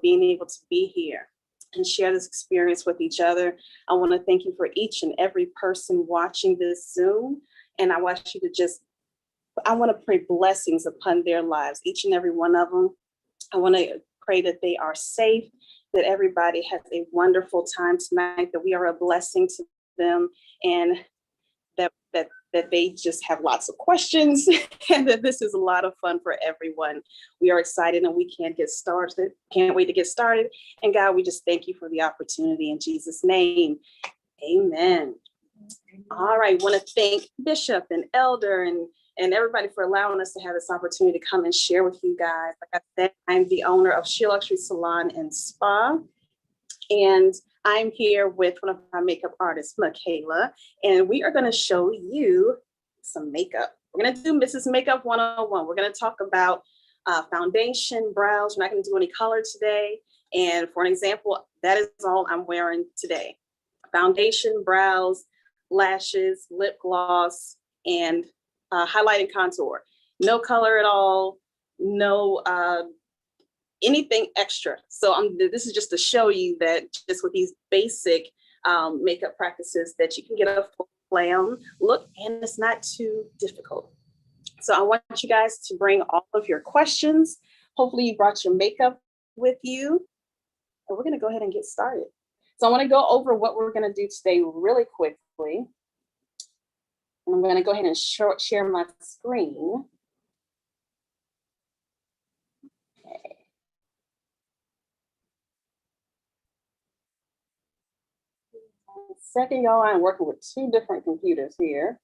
being able to be here and share this experience with each other. I want to thank you for each and every person watching this Zoom. And I want you to I want to pray blessings upon their lives, each and every one of them. I want to pray that they are safe, that everybody has a wonderful time tonight, that we are a blessing to them, and that they just have lots of questions and that this is a lot of fun for everyone. We are excited and we can't wait to get started. And God, we just thank you for the opportunity in Jesus' name. Amen. All right, want to thank Bishop and Elder and everybody for allowing us to have this opportunity to come and share with you guys. Like I said, I'm the owner of Sheer Luxury Salon and Spa. And I'm here with one of my makeup artists, Michaela, and we are going to show you some makeup. We're going to do Mrs. Makeup 101. We're going to talk about foundation, brows. We're not going to do any color today. And for an example, that is all I'm wearing today. Foundation, brows, lashes, lip gloss, and highlight and contour. No color at all, no anything extra. So this is just to show you that just with these basic makeup practices that you can get a full glam look, and it's not too difficult. So I want you guys to bring all of your questions. Hopefully you brought your makeup with you, and we're gonna go ahead and get started. So I wanna go over what we're gonna do today really quickly. And I'm gonna go ahead and share my screen. Second, y'all, I'm working with two different computers here.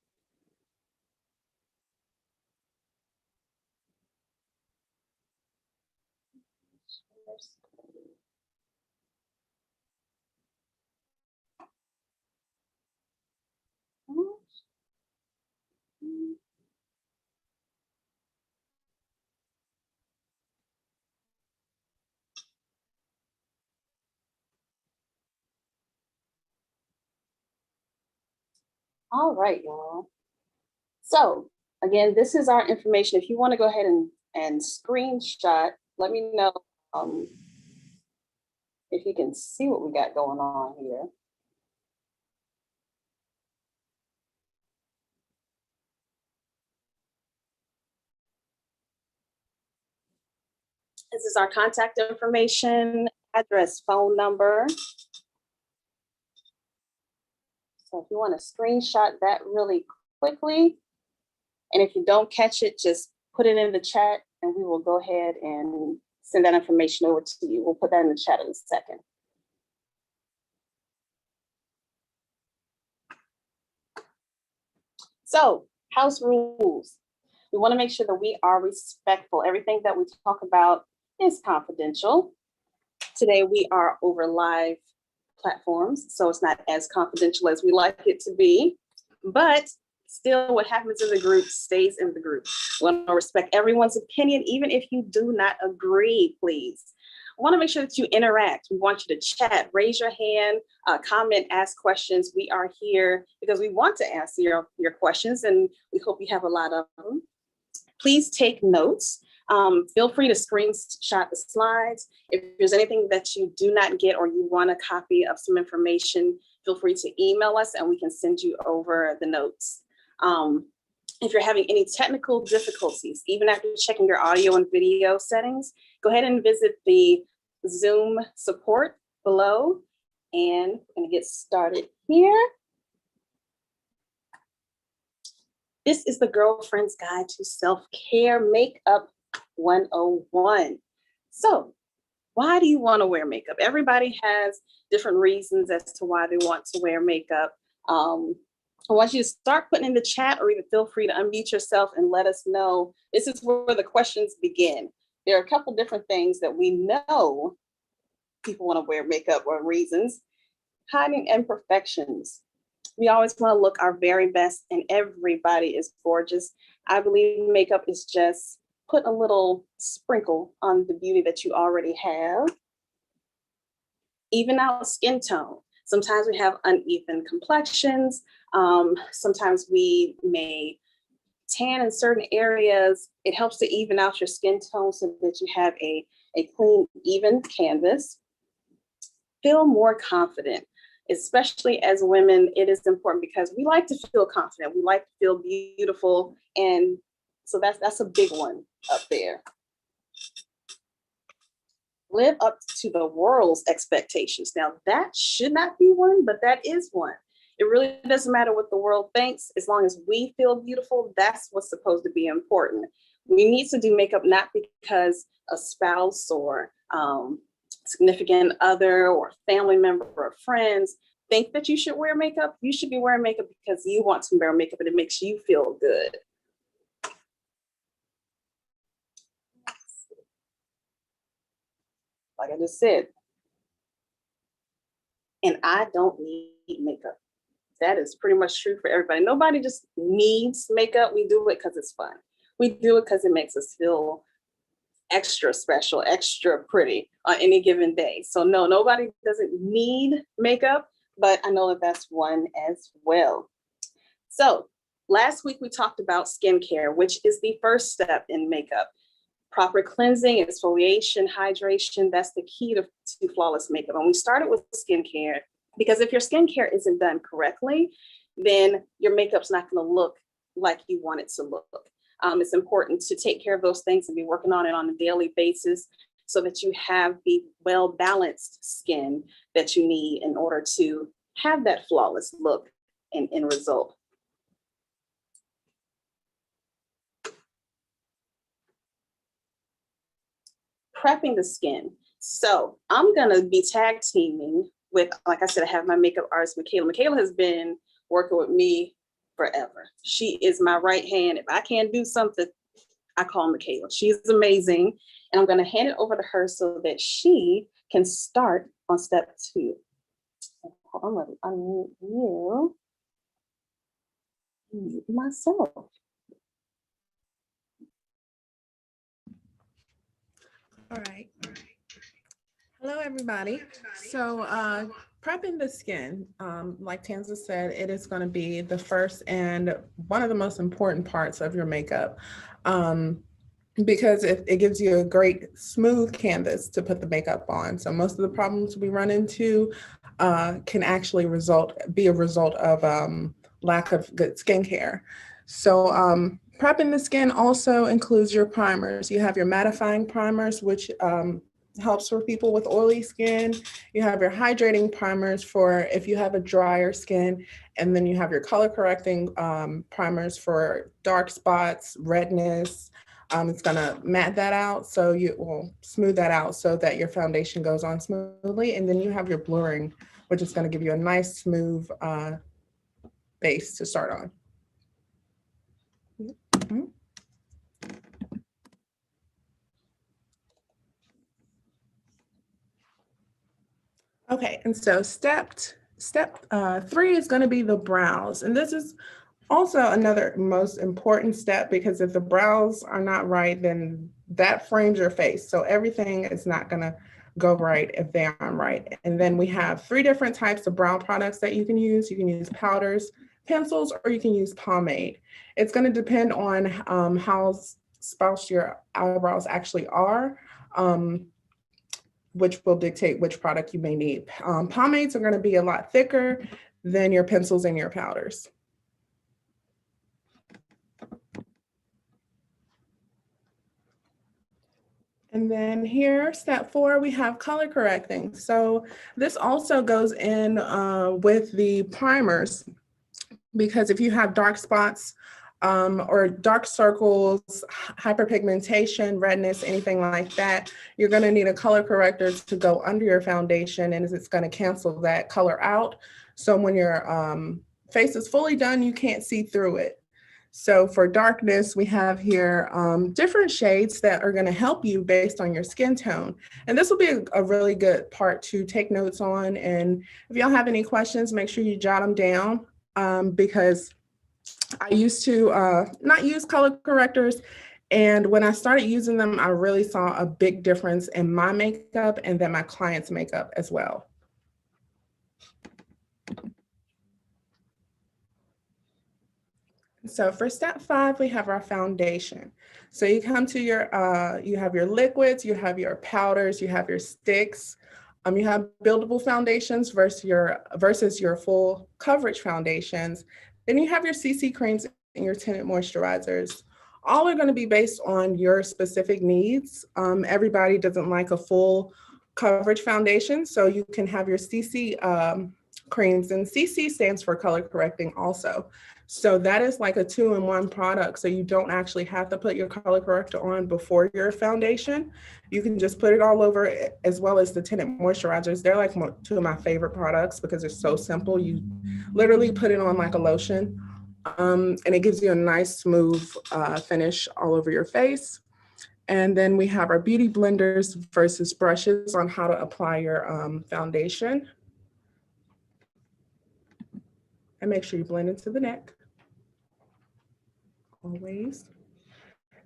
All right, y'all. So again, this is our information. If you want to go ahead and screenshot, let me know if you can see what we got going on here. This is our contact information, address, phone number. So if you want to screenshot that really quickly, and if you don't catch it, just put it in the chat and we will go ahead and send that information over to you. We'll put that in the chat in a second. So, house rules. We want to make sure that we are respectful. Everything that we talk about is confidential. Today we are over live platforms, so it's not as confidential as we like it to be, but still what happens in the group stays in the group. We want to respect everyone's opinion, even if you do not agree, please. I want to make sure that you interact. We want you to chat, raise your hand, comment, ask questions. We are here because we want to answer your questions, and we hope you have a lot of them. Please take notes. Feel free to screenshot the slides. If there's anything that you do not get or you want a copy of some information, feel free to email us and we can send you over the notes. If you're having any technical difficulties, even after checking your audio and video settings, go ahead and visit the Zoom support below, and we're gonna get started here. This is the Girlfriend's Guide to Self-Care Makeup 101. So why do you want to wear makeup? Everybody has different reasons as to why they want to wear makeup. I want you to start putting in the chat, or even feel free to unmute yourself and let us know. This is where the questions begin. There are a couple different things that we know people want to wear makeup or reasons. Hiding imperfections. We always want to look our very best, and everybody is gorgeous. I believe makeup is just put a little sprinkle on the beauty that you already have. Even out skin tone. Sometimes we have uneven complexions. Sometimes we may tan in certain areas. It helps to even out your skin tone so that you have a a clean, even canvas. Feel more confident, especially as women. It is important because we like to feel confident. We like to feel beautiful. And so that's a big one up there. Live up to the world's expectations. Now, that should not be one, but that is one. It really doesn't matter what the world thinks. As long as we feel beautiful, that's what's supposed to be important. We need to do makeup not because a spouse or significant other or family member or friends think that you should wear makeup. You should be wearing makeup because you want to wear makeup and it makes you feel good. Like I just said, and I don't need makeup. That is pretty much true for everybody. Nobody just needs makeup. We do it because it's fun. We do it because it makes us feel extra special, extra pretty on any given day. So no, nobody doesn't need makeup, but I know that that's one as well. So last week we talked about skincare, which is the first step in makeup. Proper cleansing, exfoliation, hydration, that's the key to flawless makeup. And we started with skincare because if your skincare isn't done correctly, then your makeup's not going to look like you want it to look. It's important to take care of those things and be working on it on a daily basis so that you have the well-balanced skin that you need in order to have that flawless look and end result. Prepping the skin. So I'm gonna be tag teaming with, like I said, I have my makeup artist, Michaela. Michaela has been working with me forever. She is my right hand. If I can't do something, I call Michaela. She's amazing. And I'm gonna hand it over to her so that she can start on step 2. Hold on, let me unmute you. Mute myself. All right. Hello, everybody. So prepping the skin, like Tanza said, it is going to be the first and one of the most important parts of your makeup because it gives you a great smooth canvas to put the makeup on. So most of the problems we run into can actually be a result of lack of good skincare. So prepping the skin also includes your primers. You have your mattifying primers, which helps for people with oily skin. You have your hydrating primers for if you have a drier skin, and then you have your color correcting primers for dark spots, redness. It's gonna matte that out, so you will smooth that out so that your foundation goes on smoothly. And then you have your blurring, which is gonna give you a nice smooth base to start on. Mm-hmm. Okay, and so step 3 is going to be the brows, and this is also another most important step because if the brows are not right, then that frames your face. So everything is not going to go right if they aren't right. And then we have 3 different types of brow products that you can use. You can use powders, pencils, or you can use pomade. It's going to depend on how sparse your eyebrows actually are. Which will dictate which product you may need. Pomades are going to be a lot thicker than your pencils and your powders. And then here, step 4, we have color correcting. So this also goes in with the primers, because if you have dark spots or dark circles, hyperpigmentation, redness, anything like that, you're going to need a color corrector to go under your foundation, and it's going to cancel that color out. So when your face is fully done, you can't see through it. So for darkness, we have here different shades that are going to help you based on your skin tone. And this will be a really good part to take notes on. And if y'all have any questions, make sure you jot them down because I used to not use color correctors. And when I started using them, I really saw a big difference in my makeup and then my clients' makeup as well. so for step 5, we have our foundation. So you come to your, you have your liquids, you have your powders, you have your sticks. You have buildable foundations versus your full coverage foundations. Then you have your CC creams and your tinted moisturizers. All are going to be based on your specific needs. Everybody doesn't like a full coverage foundation, so you can have your CC creams, and CC stands for color correcting also. So that is like a 2-in-1 product. So you don't actually have to put your color corrector on before your foundation. You can just put it all over, as well as the tinted moisturizers. They're like 2 of my favorite products because they're so simple. You literally put it on like a lotion, and it gives you a nice smooth finish all over your face. And then we have our beauty blenders versus brushes on how to apply your foundation. And make sure you blend into the neck, always.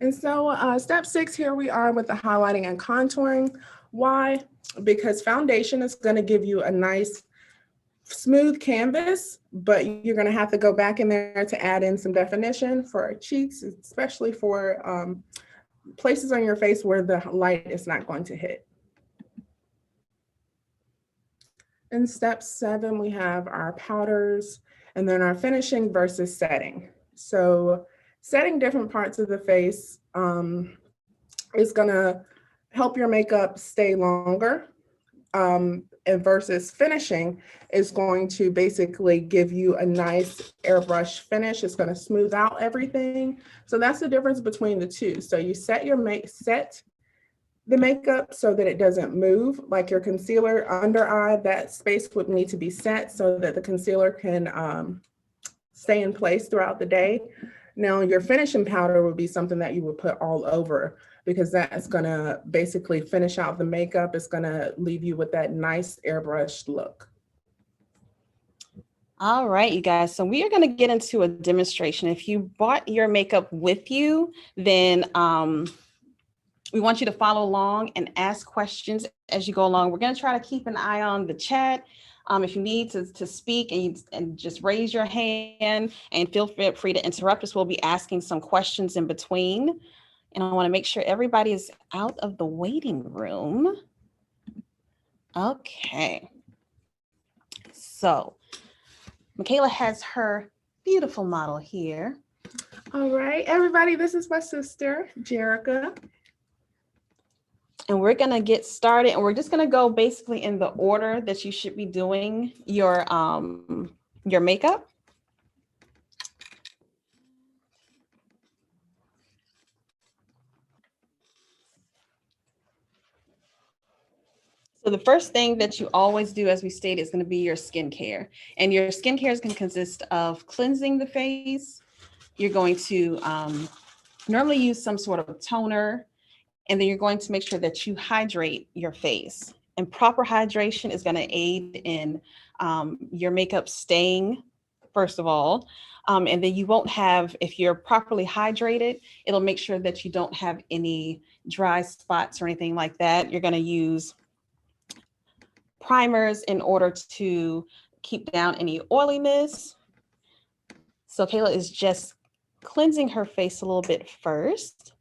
And so step 6, here we are with the highlighting and contouring. Why? Because foundation is going to give you a nice smooth canvas, but you're going to have to go back in there to add in some definition for our cheeks, especially for places on your face where the light is not going to hit. In step 7, we have our powders, and then our finishing versus setting. So setting different parts of the face is gonna help your makeup stay longer, and versus finishing is going to basically give you a nice airbrush finish. It's gonna smooth out everything. So that's the difference between the two. So you set the makeup so that it doesn't move, like your concealer under eye, that space would need to be set so that the concealer can stay in place throughout the day. Now your finishing powder would be something that you would put all over, because that's gonna basically finish out the makeup. It's gonna leave you with that nice airbrushed look. All right, you guys. So we are going to get into a demonstration. If you brought your makeup with you, then we want you to follow along and ask questions as you go along. We're going to try to keep an eye on the chat. If you need to speak and just raise your hand, and feel free to interrupt us. We'll be asking some questions in between. And I want to make sure everybody is out of the waiting room. Okay. So Michaela has her beautiful model here. All right, everybody, this is my sister, Jerica. And we're gonna get started, and we're just gonna go basically in the order that you should be doing your makeup. So the first thing that you always do, as we stated, is going to be your skincare. And your skincare is going to consist of cleansing the face. You're going to normally use some sort of toner, and then you're going to make sure that you hydrate your face. And proper hydration is going to aid in your makeup staying, first of all. And then you won't have, if you're properly hydrated, it'll make sure that you don't have any dry spots or anything like that. You're going to use primers in order to keep down any oiliness. So Kayla is just cleansing her face a little bit first.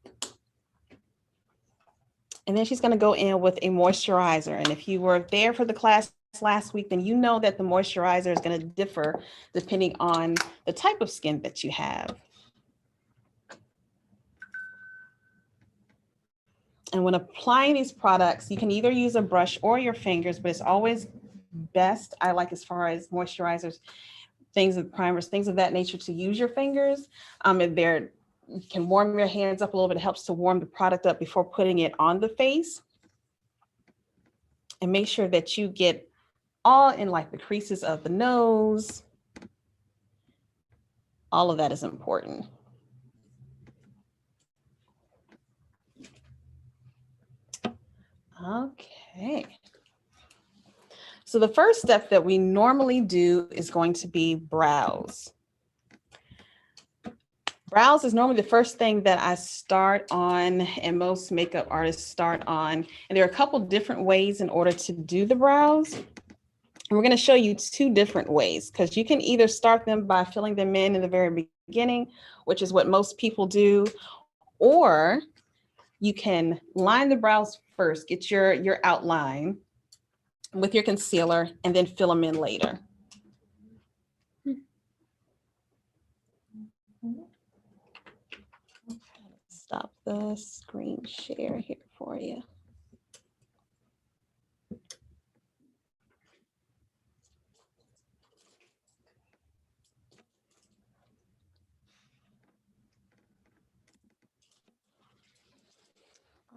And then she's going to go in with a moisturizer. And if you were there for the class last week, then you know that the moisturizer is going to differ depending on the type of skin that you have. And when applying these products, you can either use a brush or your fingers, but it's always best, I like, as far as moisturizers, things of primers, things of that nature, to use your fingers. And you can warm your hands up a little bit. It helps to warm the product up before putting it on the face. And make sure that you get all in, like the creases of the nose. All of that is important. Okay. So the first step that we normally do is going to be brows. Brows is normally the first thing that I start on, and most makeup artists start on. And there are a couple different ways in order to do the brows. And we're going to show you two different ways, because you can either start them by filling them in the very beginning, which is what most people do. Or you can line the brows first, get your outline with your concealer, and then fill them in later. Stop the screen share here for you.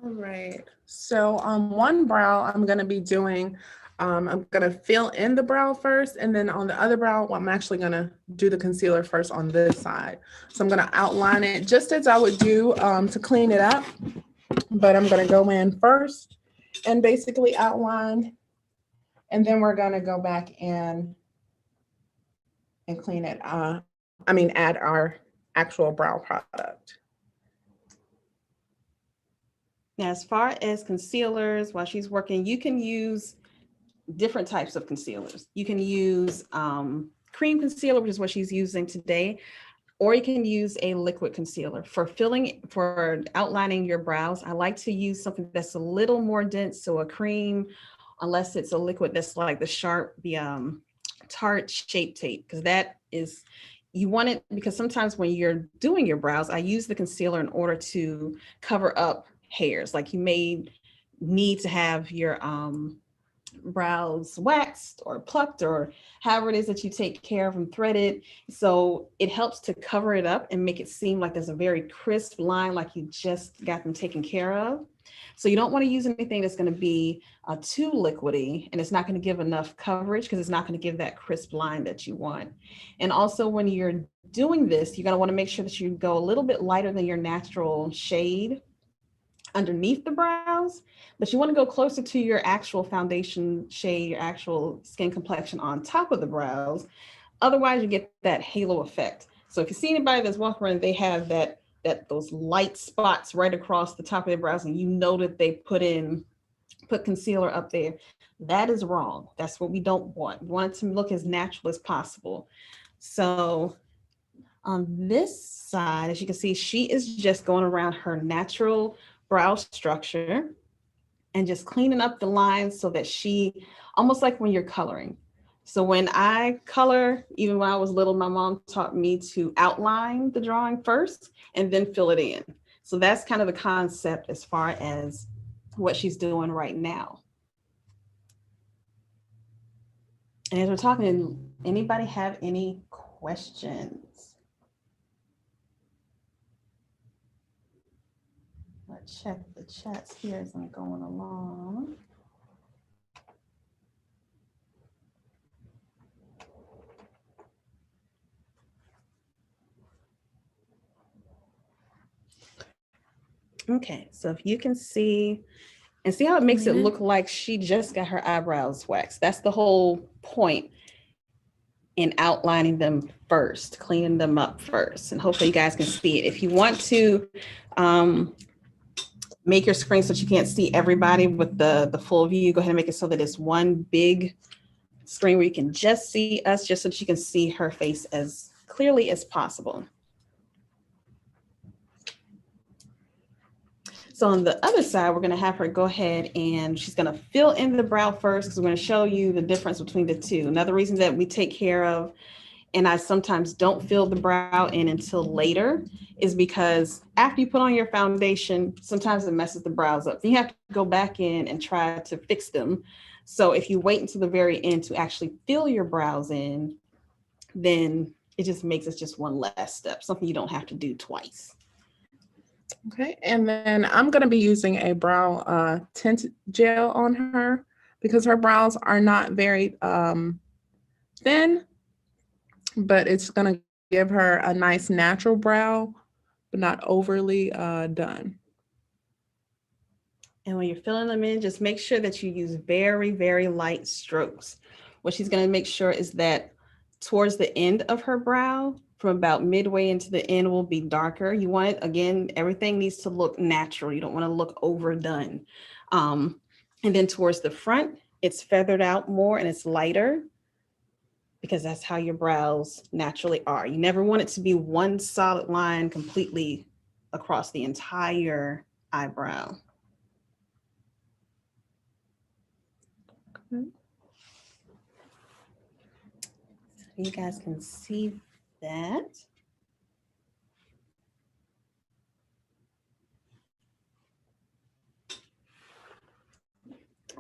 All right. So on one brow, I'm going to be doing, I'm going to fill in the brow first. And then on the other brow, I'm actually going to do the concealer first on this side. So I'm going to outline it just as I would do to clean it up. But I'm going to go in first and basically outline. And then we're going to go back in and clean it. Add our actual brow product. Now, as far as concealers, while she's working, you can use different types of concealers. You can use cream concealer, which is what she's using today, or you can use a liquid concealer. For outlining your brows, I like to use something that's a little more dense, so a cream, unless it's a liquid that's like the Tarte Shape Tape, because that is, you want it, because sometimes when you're doing your brows, I use the concealer in order to cover up hairs. Like you may need to have your brows waxed or plucked or however it is that you take care of them, threaded. So it helps to cover it up and make it seem like there's a very crisp line, like you just got them taken care of. So you don't want to use anything that's going to be too liquidy, and it's not going to give enough coverage because it's not going to give that crisp line that you want. And also when you're doing this, you're going to want to make sure that you go a little bit lighter than your natural shade underneath the brows, but you want to go closer to your actual foundation shade, your actual skin complexion on top of the brows. Otherwise, you get that halo effect. So if you see anybody that's walking around, they have those light spots right across the top of their brows, and you know that they put concealer up there. That is wrong. That's what we don't want. We want it to look as natural as possible. So on this side, as you can see, she is just going around her natural brow structure and just cleaning up the lines so that she, almost like when you're coloring. So when I color, even when I was little, my mom taught me to outline the drawing first and then fill it in. So that's kind of the concept as far as what she's doing right now. And as we're talking, anybody have any questions? Let's check the chats here as I'm going along. Okay, so if you can see, and see how it makes it look like she just got her eyebrows waxed. That's the whole point in outlining them first, cleaning them up first, and hopefully you guys can see it. If you want to make your screen so that you can't see everybody with the full view, go ahead and make it so that it's one big screen where you can just see us, just so that you can see her face as clearly as possible. So on the other side, we're going to have her go ahead and she's going to fill in the brow first, because we're going to show you the difference between the two. Another reason that we take care of, and I sometimes don't fill the brow in until later, is because after you put on your foundation, sometimes it messes the brows up. You have to go back in and try to fix them. So if you wait until the very end to actually fill your brows in, then it just makes it just one less step, something you don't have to do twice. Okay, and then I'm going to be using a brow tint gel on her because her brows are not very thin, but it's going to give her a nice natural brow, but not overly done. And when you're filling them in, just make sure that you use very, very light strokes. What she's going to make sure is that towards the end of her brow, from about midway into the end, will be darker. You want it, again, everything needs to look natural. You don't want to look overdone. And then towards the front, it's feathered out more and it's lighter, because that's how your brows naturally are. You never want it to be one solid line completely across the entire eyebrow. Okay. You guys can see that.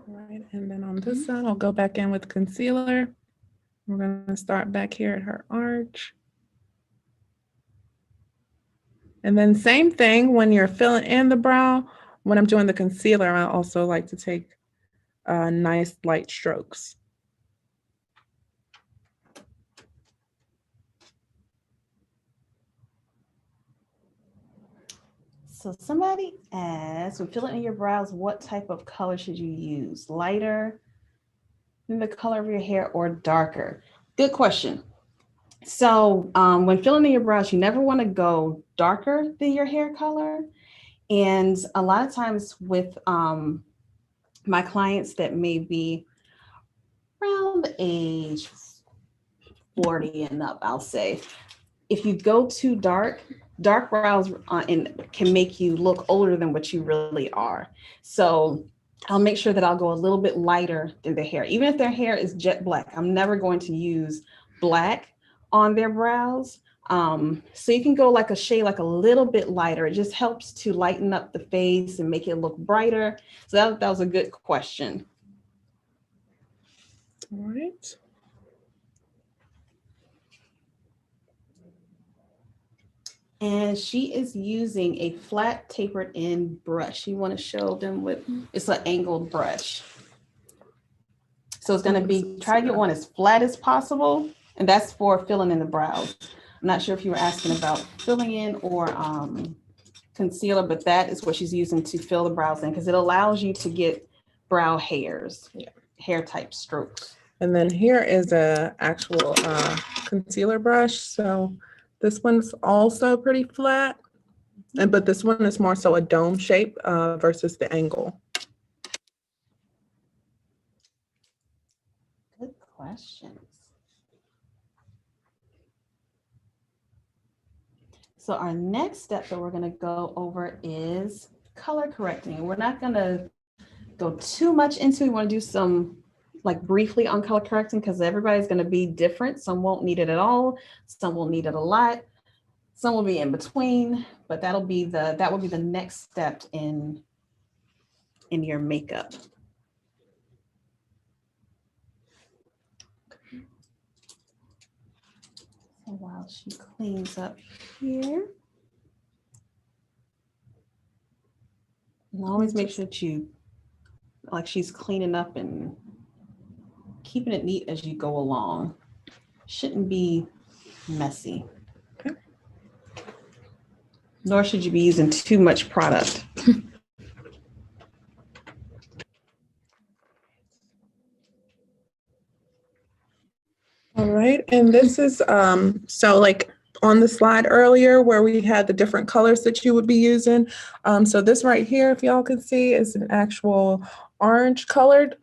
All right, and then on this side, I'll go back in with concealer. We're gonna start back here at her arch. And then same thing when you're filling in the brow. When I'm doing the concealer, I also like to take nice light strokes. So somebody asked, when filling in your brows, what type of color should you use? Lighter than the color of your hair or darker? Good question. So when filling in your brows, you never want to go darker than your hair color. And a lot of times with my clients that may be around the age 40 and up, I'll say, if you go too dark, dark brows can make you look older than what you really are. So I'll make sure that I'll go a little bit lighter than their hair. Even if their hair is jet black, I'm never going to use black on their brows. So you can go like a shade, like a little bit lighter. It just helps to lighten up the face and make it look brighter. So that was a good question. All right. And she is using a flat tapered end brush. You want to show them what it's an angled brush. So it's going to be, try to get one as flat as possible. And that's for filling in the brows. I'm not sure if you were asking about filling in or concealer, but that is what she's using to fill the brows in, because it allows you to get brow hairs, hair type strokes. And then here is a actual concealer brush. So this one's also pretty flat, but this one is more so a dome shape versus the angle. Good questions. So our next step that we're going to go over is color correcting. We're not going to go too much into it. We want to do some like briefly on color correcting because everybody's going to be different. Some won't need it at all. Some will need it a lot. Some will be in between, but that will be the next step in your makeup. So while she cleans up here, and always make sure that you, like she's cleaning up and keeping it neat as you go along. Shouldn't be messy. Okay. Nor should you be using too much product. All right, and this is, so like on the slide earlier where we had the different colors that you would be using. So this right here, if y'all can see, is an actual orange colored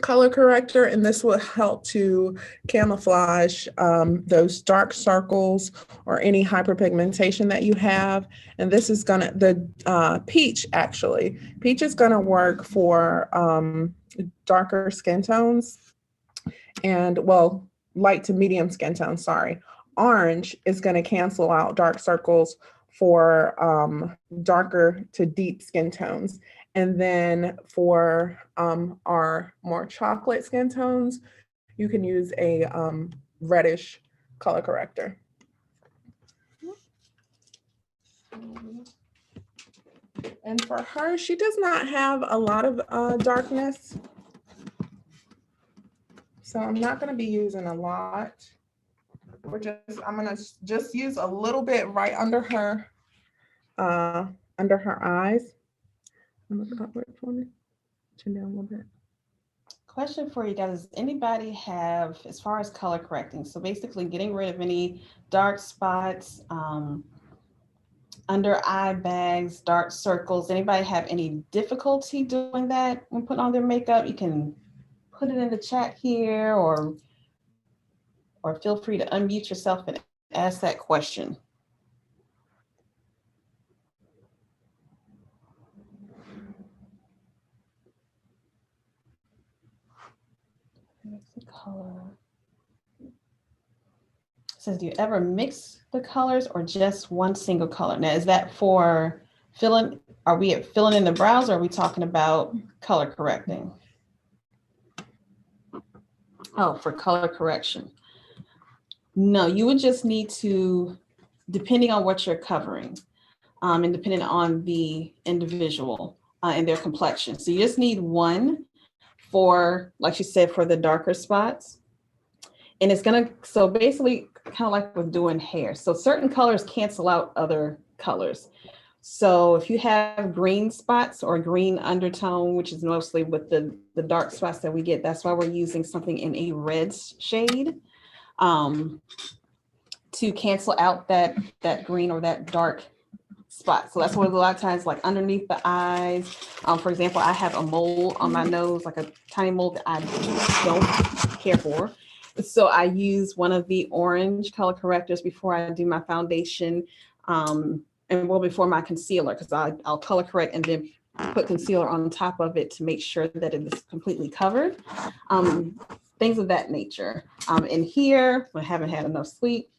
color corrector, and this will help to camouflage those dark circles or any hyperpigmentation that you have. And this is the peach actually. Peach is gonna work for darker skin tones. And well, light to medium skin tone, sorry. Orange is going to cancel out dark circles for darker to deep skin tones. And then for our more chocolate skin tones, you can use a reddish color corrector. And for her, she does not have a lot of darkness. So I'm not going to be using a lot. I'm going to just use a little bit right under her eyes. Wait for me. Turn down a little bit. Question for you guys. Does anybody have, as far as color correcting, so basically getting rid of any dark spots, under eye bags, dark circles, anybody have any difficulty doing that when putting on their makeup? You can put it in the chat here or or feel free to unmute yourself and ask that question. Here's the color. It says, do you ever mix the colors or just one single color? Now, is that for filling? Are we at filling in the brows, or are we talking about color correcting? Oh, for color correction. No, you would just need to, depending on what you're covering, and depending on the individual and their complexion. So you just need one for, like you said, for the darker spots. And it's gonna, so basically kind of like with doing hair. So certain colors cancel out other colors. So if you have green spots or green undertone, which is mostly with the dark spots that we get, that's why we're using something in a red shade to cancel out that green or that dark spot. So that's what a lot of times, like underneath the eyes. For example, I have a mole on my nose, like a tiny mole that I don't care for. So I use one of the orange color correctors before I do my foundation, and well, before my concealer, because I'll color correct and then put concealer on top of it to make sure that it is completely covered. Things of that nature. And here, when I haven't had enough sleep,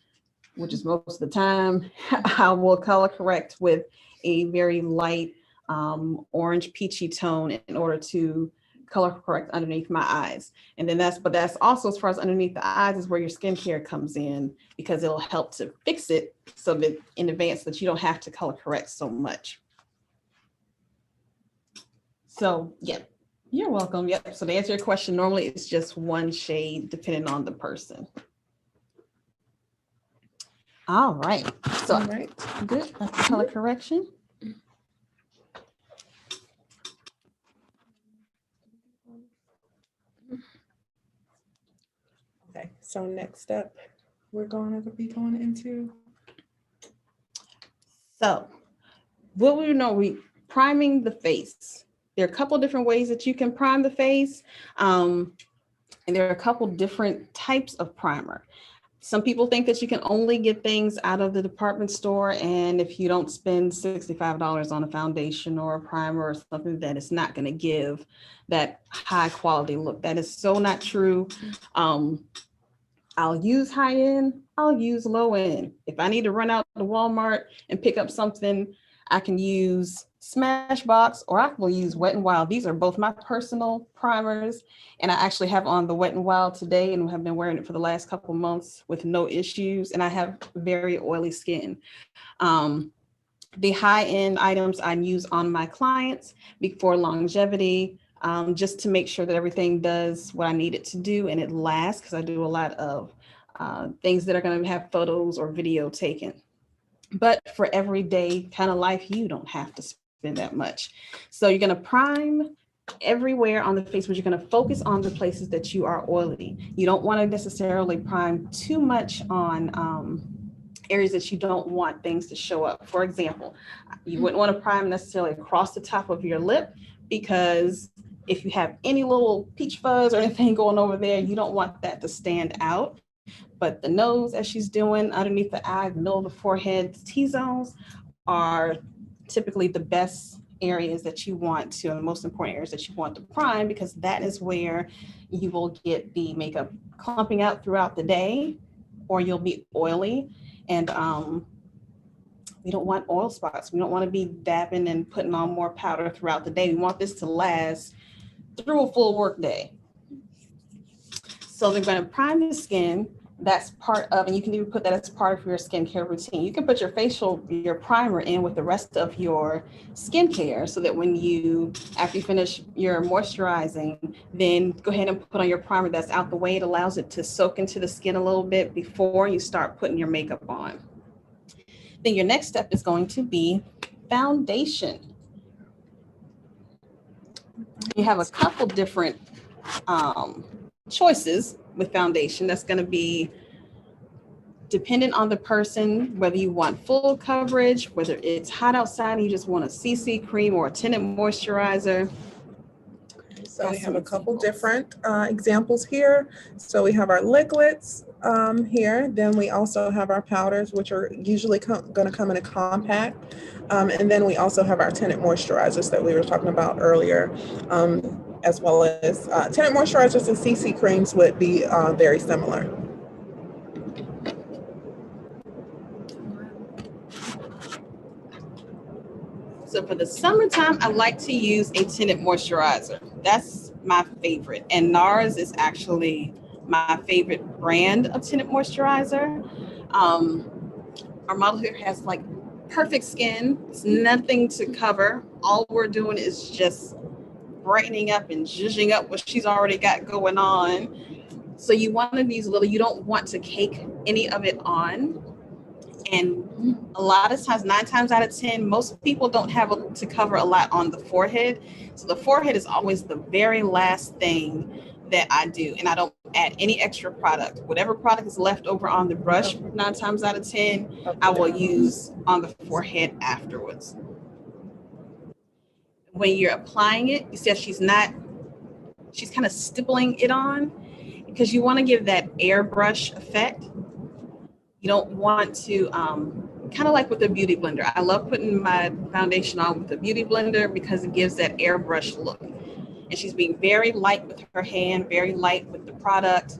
which is most of the time, I will color correct with a very light orange peachy tone in order to color correct underneath my eyes. And then but that's also, as far as underneath the eyes, is where your skincare comes in, because it'll help to fix it so that in advance that you don't have to color correct so much. So yeah, you're welcome. Yep. So to answer your question, normally it's just one shade depending on the person. All right. So All right. good. That's color correction. Okay, so next up, we're going to be going into. So what we know, priming the face. There are a couple different ways that you can prime the face. And there are a couple different types of primer. Some people think that you can only get things out of the department store, and if you don't spend $65 on a foundation or a primer or something, that it's not going to give that high quality look. That is so not true. I'll use high end, I'll use low end. If I need to run out to Walmart and pick up something, I can use Smashbox, or I will use Wet n Wild. These are both my personal primers, and I actually have on the Wet n Wild today and have been wearing it for the last couple months with no issues, and I have very oily skin. The high-end items I use on my clients for longevity, just to make sure that everything does what I need it to do and it lasts, because I do a lot of things that are going to have photos or video taken. But for everyday kind of life, you don't have to spend that much. So you're going to prime everywhere on the face, but you're going to focus on the places that you are oily. You don't want to necessarily prime too much on areas that you don't want things to show up. For example, you wouldn't want to prime necessarily across the top of your lip, because if you have any little peach fuzz or anything going over there, you don't want that to stand out. But the nose, as she's doing, underneath the eye, the middle of the forehead, T-zones are typically the best areas that you want to, and the most important areas that you want to prime, because that is where you will get the makeup clumping out throughout the day, or you'll be oily. And we don't want oil spots. We don't want to be dabbing and putting on more powder throughout the day. We want this to last through a full work day. So they're going to prime the skin. That's part of, and you can even put that as part of your skincare routine. You can put your primer in with the rest of your skincare, so that when after you finish your moisturizing, then go ahead and put on your primer that's out the way. It allows it to soak into the skin a little bit before you start putting your makeup on. Then your next step is going to be foundation. You have a couple different choices with foundation. That's going to be dependent on the person, whether you want full coverage, whether it's hot outside and you just want a CC cream or a tinted moisturizer. So we have a couple different examples here. So we have our liquids, here. Then we also have our powders, which are usually going to come in a compact. And then we also have our tinted moisturizers that we were talking about earlier, as well as tinted moisturizers and CC creams would be very similar. So for the summertime, I like to use a tinted moisturizer. That's my favorite. And NARS is actually my favorite brand of tinted moisturizer. Our model here has like perfect skin. It's nothing to cover. All we're doing is just brightening up and zhuzhing up what she's already got going on. So you want to use a little, you don't want to cake any of it on. And a lot of times, 9 times out of 10, most people don't have to cover a lot on the forehead. So the forehead is always the very last thing that I do. And I don't add any extra product. Whatever product is left over on the brush, 9 times out of 10, I will use on the forehead afterwards. When you're applying it, you see she's kind of stippling it on because you want to give that airbrush effect. You don't want to, kind of like with the Beauty Blender. I love putting my foundation on with the Beauty Blender because it gives that airbrush look. And she's being very light with her hand, very light with the product,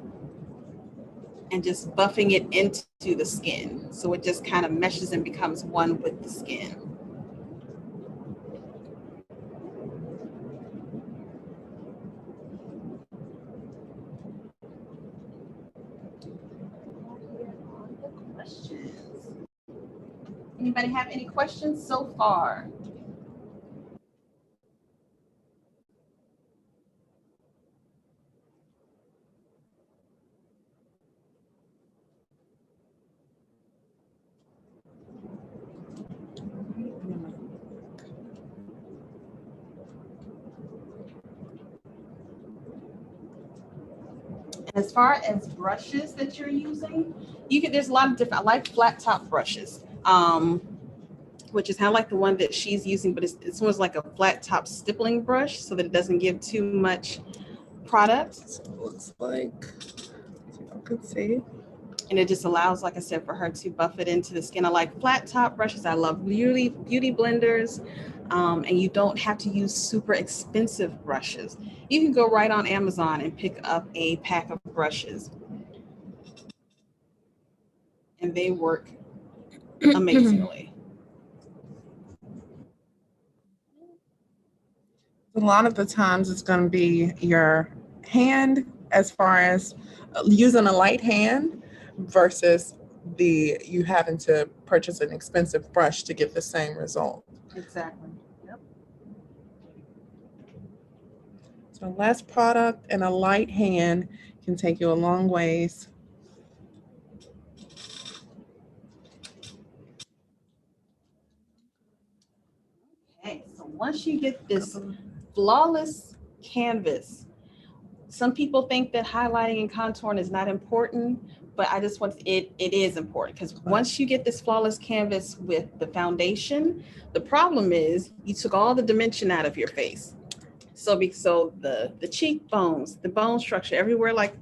and just buffing it into the skin. So it just kind of meshes and becomes one with the skin. Questions? Anybody have any questions so far? As far as brushes that you're using, there's a lot of different, I like flat top brushes, which is kind of like the one that she's using, but it's almost like a flat top stippling brush so that it doesn't give too much product. So it looks like, you can see. And it just allows, like I said, for her to buff it into the skin. I like flat top brushes. I love beauty blenders. And you don't have to use super expensive brushes. You can go right on Amazon and pick up a pack of brushes. And they work amazingly. A lot of the times it's going to be your hand as far as using a light hand versus you having to purchase an expensive brush to get the same result. Exactly. Yep. So less product and a light hand can take you a long ways. Okay, so once you get this flawless canvas, some people think that highlighting and contouring is not important, but I just want it is important because once you get this flawless canvas with the foundation, the problem is you took all the dimension out of your face. So the cheekbones, the bone structure, everywhere like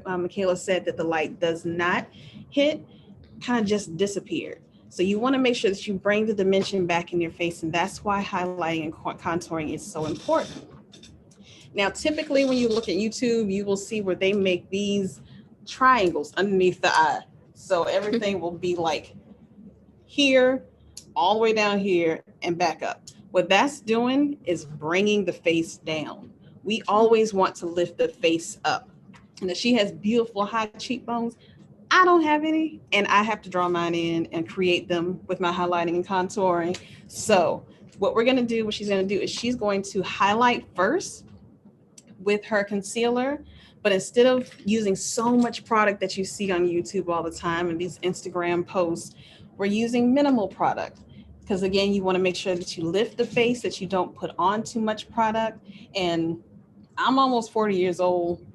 Michaela said that the light does not hit, kind of just disappeared. So you want to make sure that you bring the dimension back in your face, and that's why highlighting and contouring is so important. Now, typically when you look at YouTube, you will see where they make these triangles underneath the eye. So everything will be like here, all the way down here and back up. What that's doing is bringing the face down. We always want to lift the face up. And if she has beautiful high cheekbones, I don't have any, and I have to draw mine in and create them with my highlighting and contouring. So what she's gonna do is she's going to highlight first with her concealer, but instead of using so much product that you see on YouTube all the time and these Instagram posts, we're using minimal product. Because again, you want to make sure that you lift the face, that you don't put on too much product. And I'm almost 40 years old.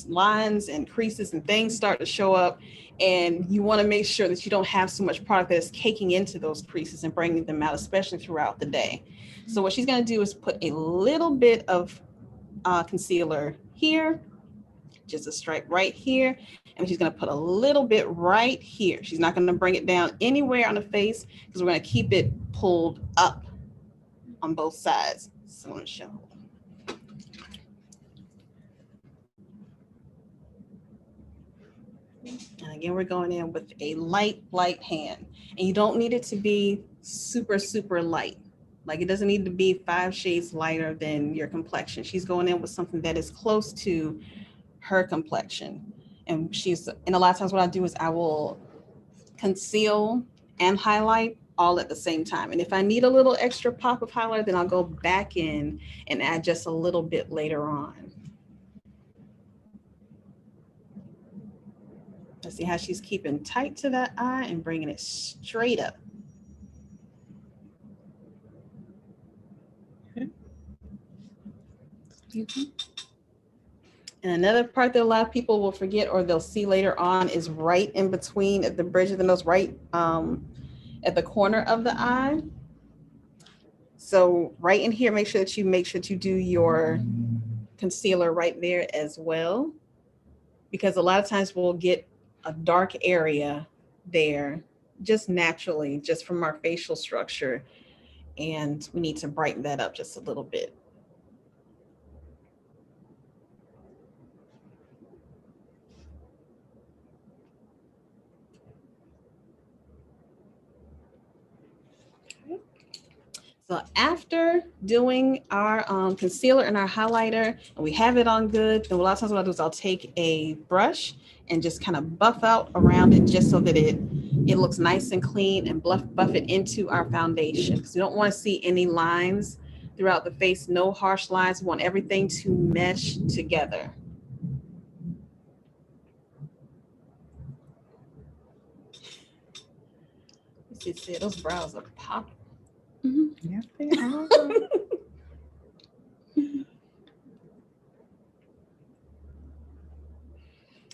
Lines and creases and things start to show up. And you want to make sure that you don't have so much product that is caking into those creases and bringing them out, especially throughout the day. So what she's going to do is put a little bit of concealer here Just a stripe right here. And she's gonna put a little bit right here. She's not gonna bring it down anywhere on the face because we're gonna keep it pulled up on both sides. So I'm gonna show. And again, we're going in with a light hand. And you don't need it to be super, super light. Like it doesn't need to be 5 shades lighter than your complexion. She's going in with something that is close to her complexion. And a lot of times what I do is I will conceal and highlight all at the same time. And if I need a little extra pop of highlight, then I'll go back in and add just a little bit later on. Let's see how she's keeping tight to that eye and bringing it straight up. And another part that a lot of people will forget or they'll see later on is right in between at the bridge of the nose, right at the corner of the eye. So right in here, make sure that you do your concealer right there as well, because a lot of times we'll get a dark area there just naturally, just from our facial structure. And we need to brighten that up just a little bit. So after doing our concealer and our highlighter, and we have it on good, then a lot of times what I'll do is I'll take a brush and just kind of buff out around it just so that it looks nice and clean, and buff it into our foundation. Because we don't want to see any lines throughout the face, no harsh lines. We want everything to mesh together. Let's see, those brows are popping. Yes, they are.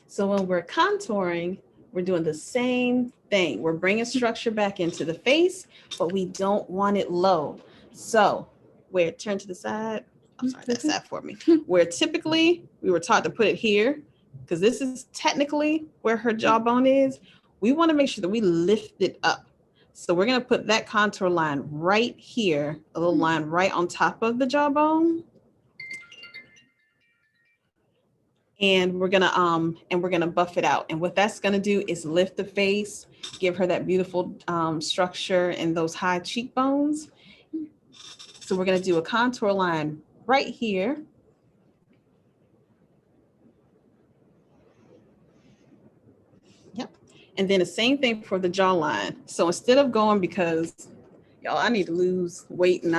So when we're contouring, we're doing the same thing. We're bringing structure back into the face, but we don't want it low. So where it turned to the side, I'm sorry, that's that for me. Where typically we were taught to put it here, because this is technically where her jawbone is, we want to make sure that we lift it up. So we're going to put that contour line right here, a little line right on top of the jawbone. And we're gonna buff it out. And what that's gonna do is lift the face, give her that beautiful structure and those high cheekbones. So we're gonna do a contour line right here. Yep. And then the same thing for the jawline. So instead of going, because y'all, I need to lose weight, and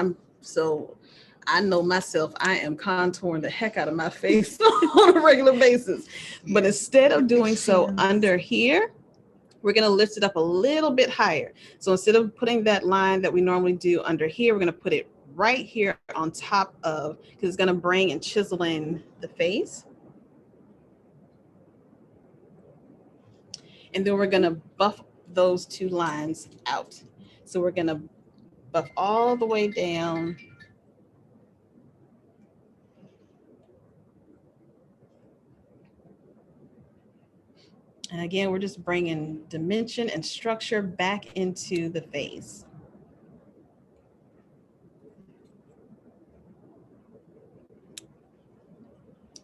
I know myself, I am contouring the heck out of my face on a regular basis. But instead of doing so under here, we're gonna lift it up a little bit higher. So instead of putting that line that we normally do under here, we're gonna put it right here on top of, because it's gonna bring and chisel in the face. And then we're gonna buff those two lines out. So we're gonna buff all the way down. And again, we're just bringing dimension and structure back into the face.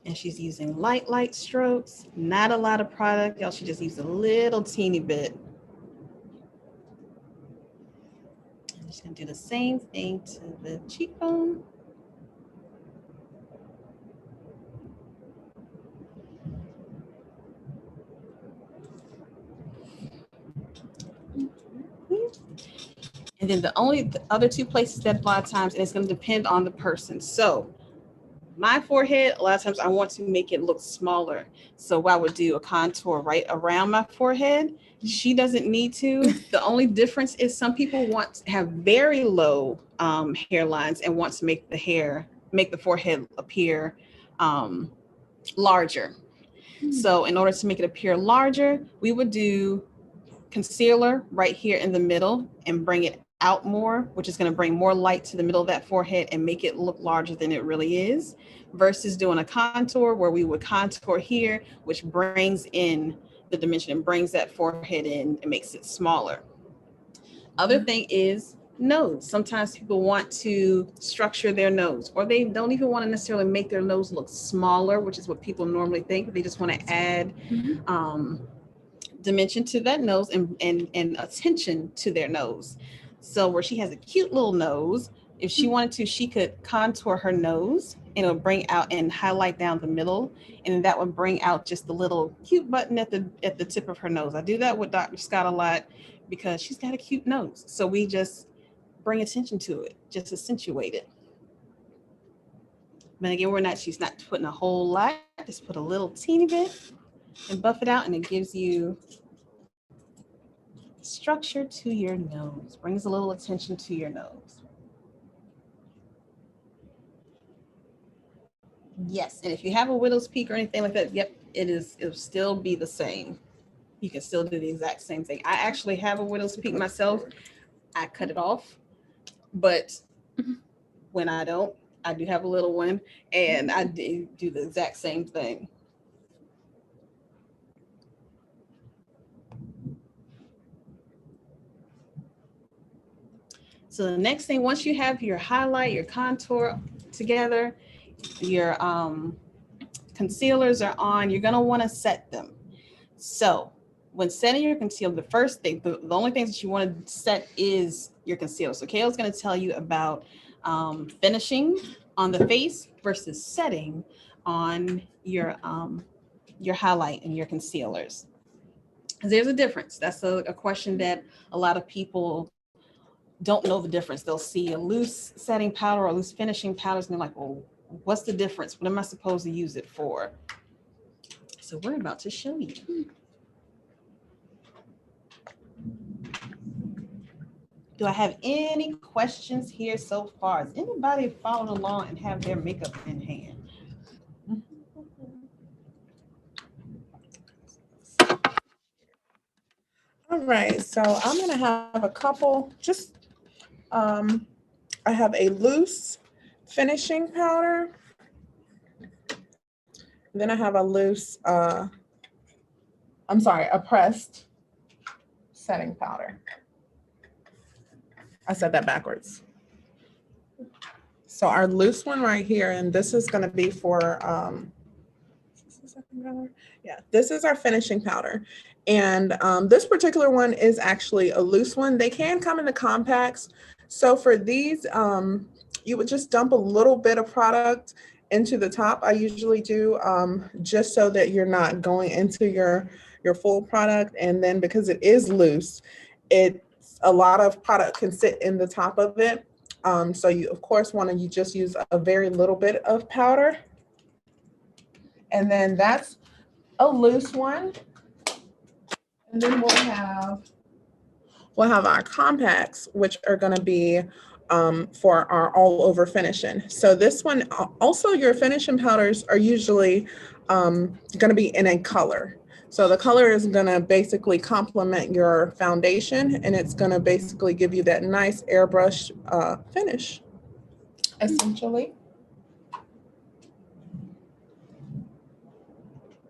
And she's using light strokes, not a lot of product. Y'all, she just used a little teeny bit. I'm just gonna do the same thing to the cheekbone. And then the other two places that a lot of times, and it's going to depend on the person. So my forehead, a lot of times I want to make it look smaller. So I would do a contour right around my forehead. She doesn't need to. The only difference is some people want to have very low hairlines and want to make the forehead appear larger. So in order to make it appear larger, we would do concealer right here in the middle and bring it out more, which is going to bring more light to the middle of that forehead and make it look larger than it really is, versus doing a contour where we would contour here, which brings in the dimension and brings that forehead in and makes it smaller. Other thing is nose. Sometimes people want to structure their nose, or they don't even want to necessarily make their nose look smaller, which is what people normally think. They just want to add dimension to that nose and attention to their nose. So where she has a cute little nose, if she wanted to, she could contour her nose and it'll bring out and highlight down the middle, and that would bring out just the little cute button at the tip of her nose. I do that with Dr. Scott a lot because she's got a cute nose. So we just bring attention to it, just accentuate it. But again, she's not putting a whole lot, just put a little teeny bit and buff it out, and it gives you structure to your nose, brings a little attention to your nose. Yes, and if you have a widow's peak or anything like that, yep, it'll still be the same. You can still do the exact same thing. I actually have a widow's peak myself. I cut it off, but when I don't, I do have a little one, and I do the exact same thing. So the next thing, once you have your highlight, your contour together, your concealers are on, you're gonna wanna set them. So when setting your concealer, the first thing, the only things that you wanna set is your concealer. So Kayla's gonna tell you about finishing on the face versus setting on your highlight and your concealers. There's a difference. That's a question that a lot of people don't know the difference. They'll see a loose setting powder or loose finishing powders, and they're like, well, what's the difference? What am I supposed to use it for? So we're about to show you. Do I have any questions here so far? Has anybody followed along and have their makeup in hand? All right, so I'm gonna have a couple, I have a loose finishing powder. Then I have a loose, a pressed setting powder. I said that backwards. So our loose one right here, and this is gonna be for, this is our finishing powder. And this particular one is actually a loose one. They can come in the compacts. So for these, you would just dump a little bit of product into the top. I usually do just so that you're not going into your full product. And then because it is loose, a lot of product can sit in the top of it. So you of course want to just use a very little bit of powder. And then that's a loose one. And then we'll have our compacts, which are going to be for our all over finishing. So this one, also your finishing powders are usually going to be in a color. So the color is going to basically complement your foundation, and it's going to basically give you that nice airbrush finish, essentially.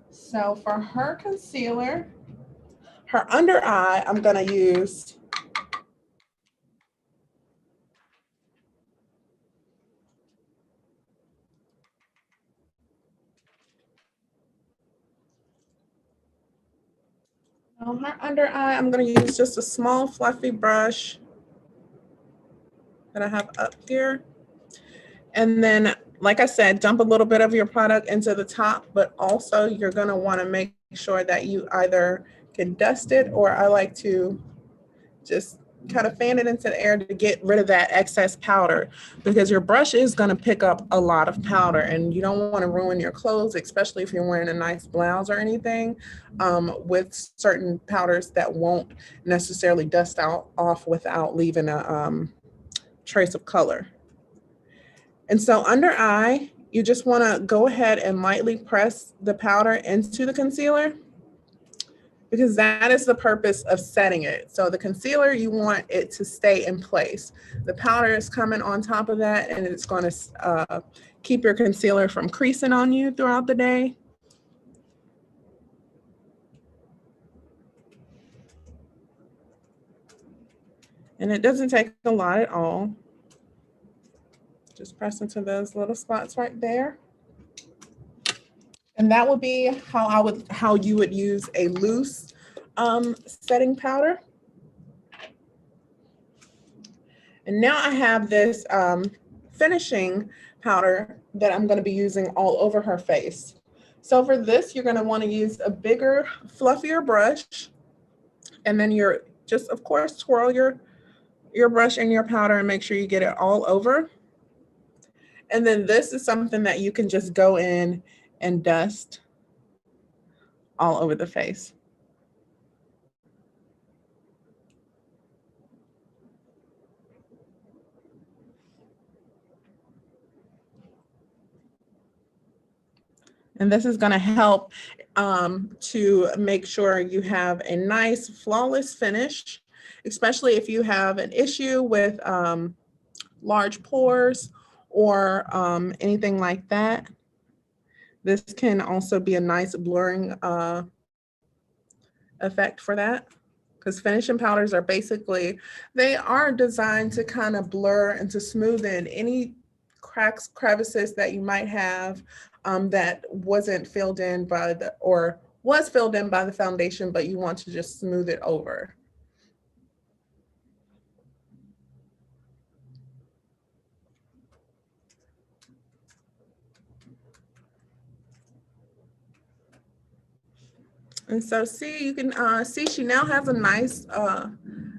So for her concealer, her under eye, I'm going to use her under eye, I'm going to use just a small fluffy brush that I have up here. And then, like I said, dump a little bit of your product into the top, but also you're going to want to make sure that you either can dust it, or I like to just kind of fan it into the air to get rid of that excess powder, because your brush is going to pick up a lot of powder and you don't want to ruin your clothes, especially if you're wearing a nice blouse or anything, with certain powders that won't necessarily dust off without leaving a trace of color. And so under eye, you just want to go ahead and lightly press the powder into the concealer, because that is the purpose of setting it. So the concealer, you want it to stay in place. The powder is coming on top of that, and it's going to keep your concealer from creasing on you throughout the day. And it doesn't take a lot at all. Just press into those little spots right there. And that would be how you would use a loose setting powder. And now I have this finishing powder that I'm going to be using all over her face. So for this, you're going to want to use a bigger, fluffier brush. And then you're just, of course, twirl your brush and your powder and make sure you get it all over. And then this is something that you can just go in and dust all over the face. And this is going to help to make sure you have a nice, flawless finish, especially if you have an issue with large pores or anything like that. This can also be a nice blurring effect for that, because finishing powders are basically, they are designed to kind of blur and to smoothen any cracks, crevices that you might have that wasn't filled in by the, or was filled in by the foundation, but you want to just smooth it over. And so see, you can see she now has a nice,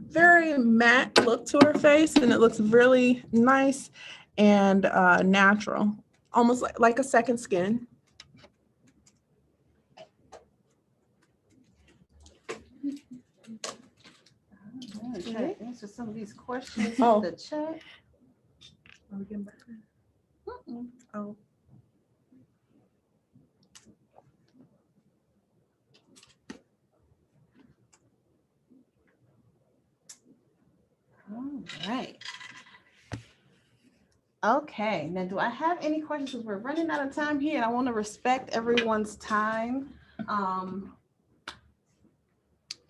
very matte look to her face, and it looks really nice and natural, almost like a second skin. I'm trying to answer some of these questions Oh. in the chat. Oh. All right. Okay, now do I have any questions? Because we're running out of time here and I want to respect everyone's time. But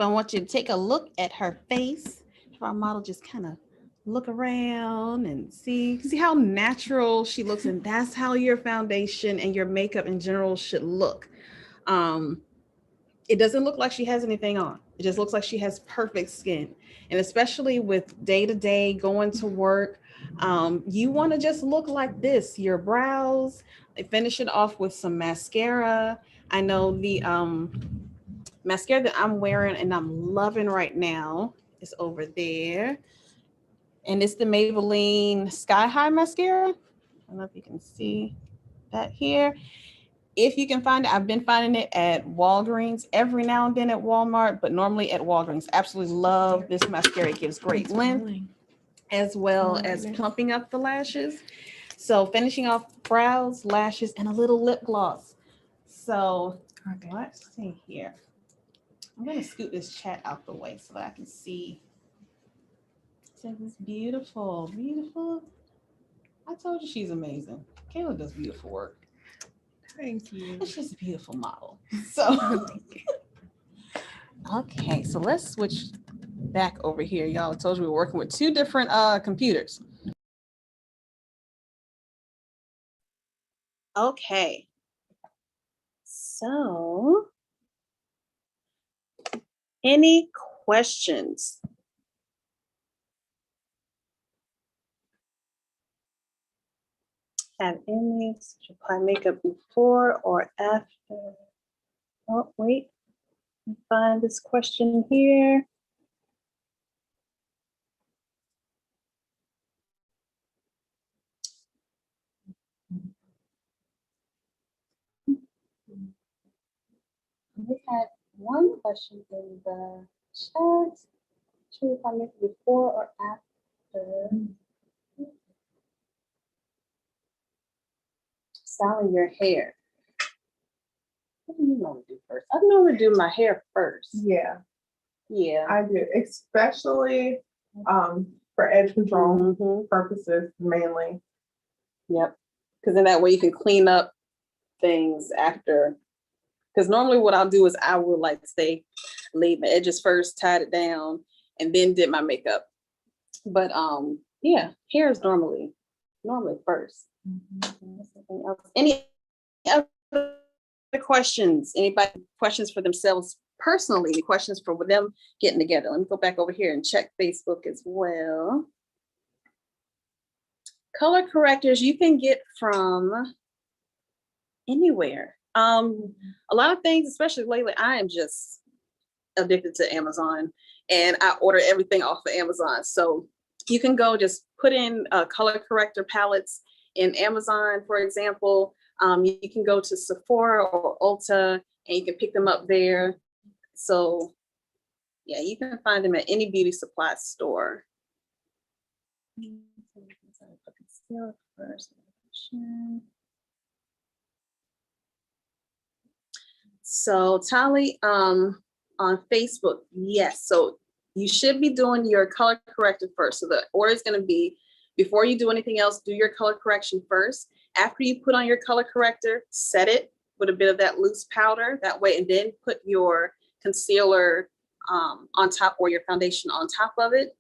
I want you to take a look at her face. Have our model just kind of look around and see how natural she looks, and that's how your foundation and your makeup in general should look. It doesn't look like she has anything on. It just looks like she has perfect skin. And especially with day-to-day going to work, you want to just look like this. Your brows, finish it off with some mascara. I know the mascara that I'm wearing and I'm loving right now is over there. And it's the Maybelline Sky High mascara. I don't know if you can see that here. If you can find it, I've been finding it at Walgreens, every now and then at Walmart, but normally at Walgreens. Absolutely love this mascara. It gives great length as well as plumping up the lashes. So finishing off brows, lashes, and a little lip gloss. So let's see here. I'm going to scoot this chat out the way so that I can see. So this beautiful, beautiful. I told you she's amazing. Kayla does beautiful work. Thank you. It's just a beautiful model. So, okay, so let's switch back over here. Y'all, I told you we were working with two different computers. Okay. So, any questions? Have any apply makeup before or after? Oh, wait. Find this question here. We had one question in the chat. Should we find makeup before or after styling your hair? What do you normally do first? I normally do my hair first. Yeah, Yeah. I do, especially for edge control Mhm. purposes mainly. Yep. Because then that way you can clean up things after. Because normally what I'll do is I will like say, leave my edges first, tied it down, and then did my makeup. But yeah, hair is normally first. Something else? Any other questions? Anybody questions for themselves personally? Any questions for them getting together? Let me go back over here and check Facebook as well. Color correctors you can get from anywhere. A lot of things, especially lately, I am just addicted to Amazon, and I order everything off of Amazon. So you can go just put in color corrector palettes in Amazon, for example. You can go to Sephora or Ulta and you can pick them up there. So yeah, you can find them at any beauty supply store. So Tali, on Facebook, yes. So you should be doing your color corrector first. So the order is going to be, before you do anything else, do your color correction first. After you put on your color corrector, set it with a bit of that loose powder that way, and then put your concealer on top, or your foundation on top of it.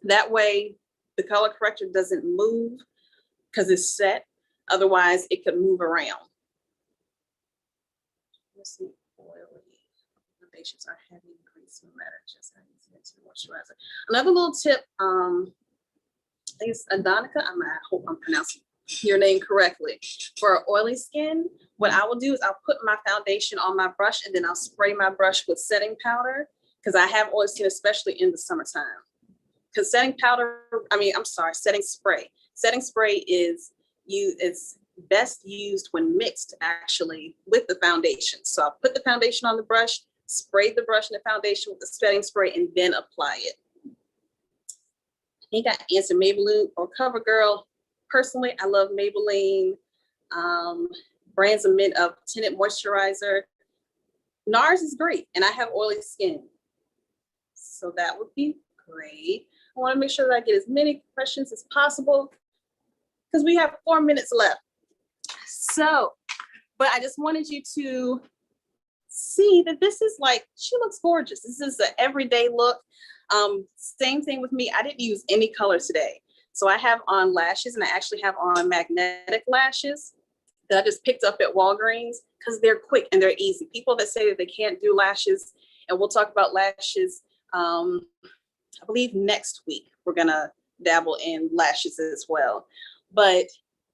That way the color corrector doesn't move because it's set. Otherwise it could move around. Let's see, oily foundations are heavy, grease, no matter just how you use it, moisturizer. Another little tip, I think it's Adonica. I hope I'm pronouncing your name correctly. For oily skin, what I will do is I'll put my foundation on my brush and then I'll spray my brush with setting powder, because I have oily skin, especially in the summertime. Because setting spray. Setting spray is it's best used when mixed actually with the foundation. So I'll put the foundation on the brush, spray the brush and the foundation with the setting spray, and then apply it. I think I answered Maybelline or CoverGirl. Personally, I love Maybelline. Brands of Mint of Tinted Moisturizer. NARS is great, and I have oily skin. So that would be great. I want to make sure that I get as many questions as possible because we have 4 minutes left. So, but I just wanted you to see that this is like, she looks gorgeous. This is an everyday look. Same thing with me. I didn't use any color today. So I have on lashes, and I actually have on magnetic lashes that I just picked up at Walgreens because they're quick and they're easy. People that say that they can't do lashes, and we'll talk about lashes, I believe next week, we're gonna dabble in lashes as well. But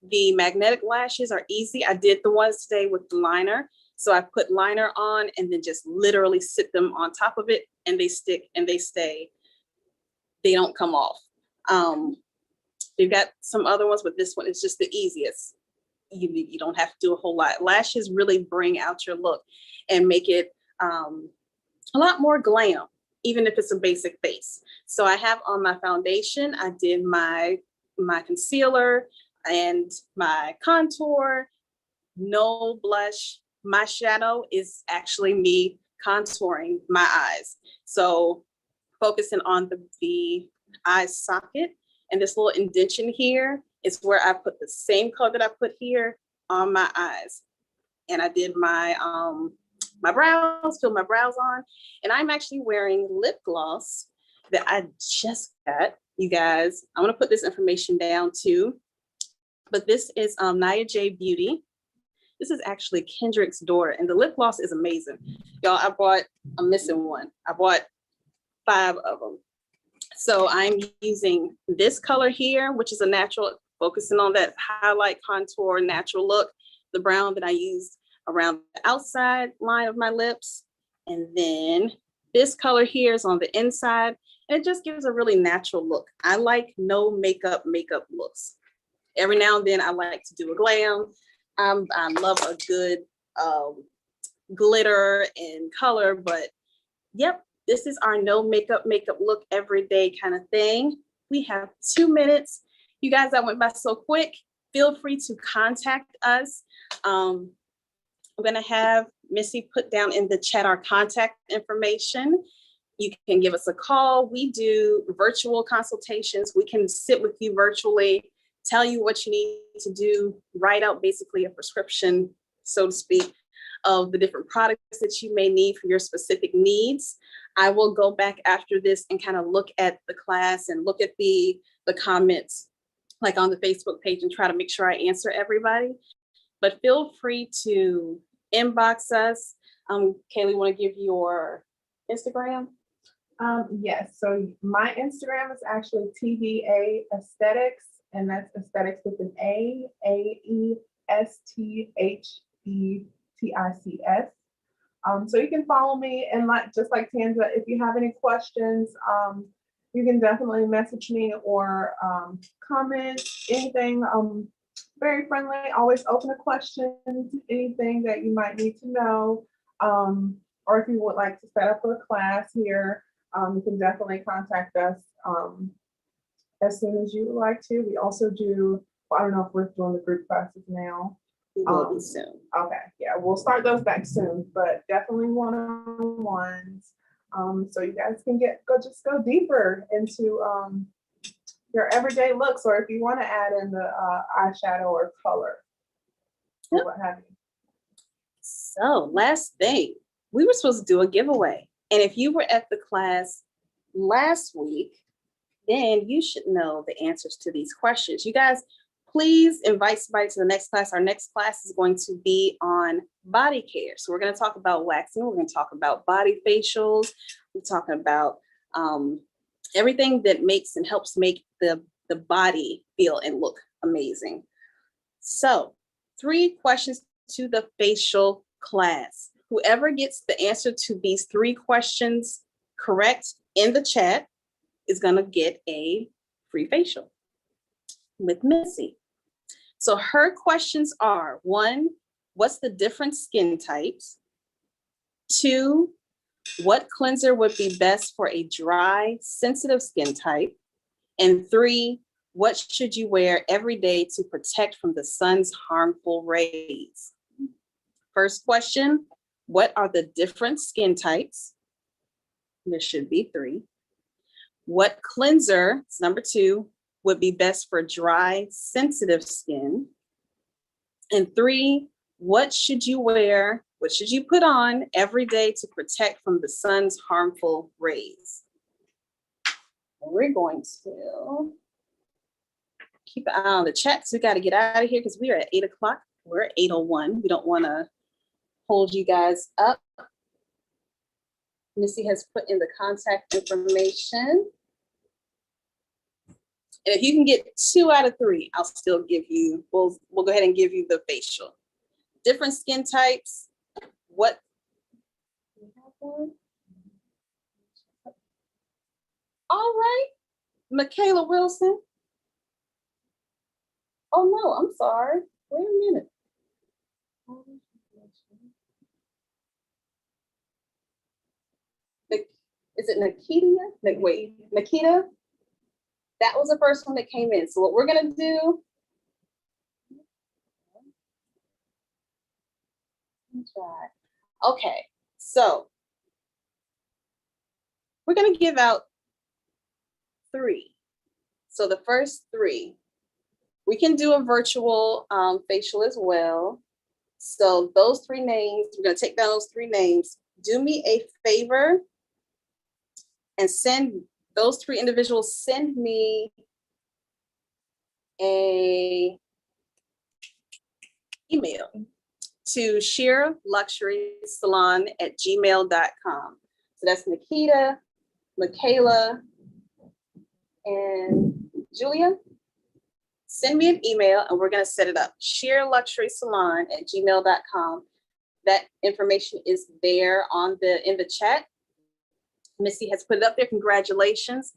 the magnetic lashes are easy. I did the ones today with the liner. So I put liner on and then just literally sit them on top of it, and they stick and they stay. They don't come off. They've got some other ones, but this one is just the easiest. You don't have to do a whole lot. Lashes really bring out your look and make it a lot more glam, even if it's a basic face. So I have on my foundation, I did my concealer and my contour, no blush. My shadow is actually me contouring my eyes. So focusing on the eye socket, and this little indentation here is where I put the same color that I put here on my eyes. And I did my my brows, filled my brows on, and I'm actually wearing lip gloss that I just got. You guys, I'm gonna put this information down too. But this is Nia J Beauty. This is actually Kendrick's daughter, and the lip gloss is amazing. Y'all, I'm missing one. I bought 5 of them. So I'm using this color here, which is a natural, focusing on that highlight, contour, natural look, the brown that I used around the outside line of my lips. And then this color here is on the inside, and it just gives a really natural look. I like no makeup looks. Every now and then I like to do a glam. I love a good glitter and color, but yep, this is our no makeup look everyday kind of thing. We have 2 minutes. You guys, that went by so quick. Feel free to contact us. I'm gonna have Missy put down in the chat our contact information. You can give us a call. We do virtual consultations. We can sit with you virtually, tell you what you need to do, write out basically a prescription, so to speak, of the different products that you may need for your specific needs. I will go back after this and kind of look at the class and look at the comments, like on the Facebook page, and try to make sure I answer everybody. But feel free to inbox us. Kaylee, want to give your Instagram? Yes, so my Instagram is actually TBA Aesthetics, and that's aesthetics with an AESTHETICS. So you can follow me, and just like Tanja, if you have any questions, you can definitely message me or comment anything. Very friendly, always open to questions, anything that you might need to know, or if you would like to set up a class here, you can definitely contact us as soon as you would like to. We also do, well, I don't know if we're doing the group classes now. We will be soon. Okay, yeah, we'll start those back soon, but definitely one-on-ones. So you guys can just go deeper into your everyday looks, or if you want to add in the eyeshadow or color, or what have you. So last thing, we were supposed to do a giveaway. And if you were at the class last week, then you should know the answers to these questions. You guys, please invite somebody to the next class. Our next class is going to be on body care. So we're going to talk about waxing. We're going to talk about body facials. We're talking about everything that makes and helps make the body feel and look amazing. So 3 questions to the facial class. Whoever gets the answer to these 3 questions correct in the chat is going to get a free facial with Missy. So her questions are: 1, what's the different skin types? 2, what cleanser would be best for a dry, sensitive skin type? And 3, what should you wear every day to protect from the sun's harmful rays? First question, what are the different skin types? There should be 3. What cleanser, it's number 2, would be best for dry, sensitive skin? And 3, what should you wear? What should you put on every day to protect from the sun's harmful rays? We're going to keep an eye on the chat because we got to get out of here because we are at 8 o'clock. We're at 8:01. We don't want to hold you guys up. Missy has put in the contact information. And if you can get 2 out of 3, I'll still give you, we'll go ahead and give you the facial. Different skin types. What? All right, Michaela Wilson. Oh no, I'm sorry. Wait a minute. Is it Nikita? Wait, Nikita? That was the first one that came in. So what we're gonna do. Okay, so we're gonna give out 3. So the first 3, we can do a virtual facial as well. So those 3 names, we're gonna take down those 3 names. Do me a favor and send those 3 individuals, send me a email to sheerluxurysalon@gmail.com. So that's Nikita, Michaela, and Julia. Send me an email and we're going to set it up. sheerluxurysalon@gmail.com. That information is there in the chat. Missy has put it up there. Congratulations.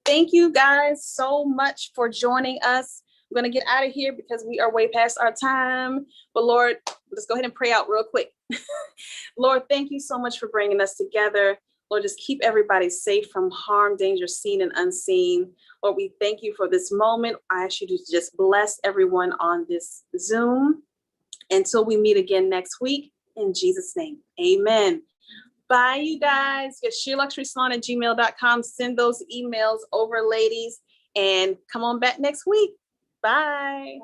Thank you guys so much for joining us. We're going to get out of here because we are way past our time. But Lord, let's go ahead and pray out real quick. Lord, thank you so much for bringing us together. Lord, just keep everybody safe from harm, danger, seen and unseen. Lord, we thank you for this moment. I ask you to just bless everyone on this Zoom. Until we meet again next week, In Jesus' name, amen. Bye, you guys. Get SheerLuxurySalon@gmail.com. Send those emails over, ladies, and come on back next week. Bye.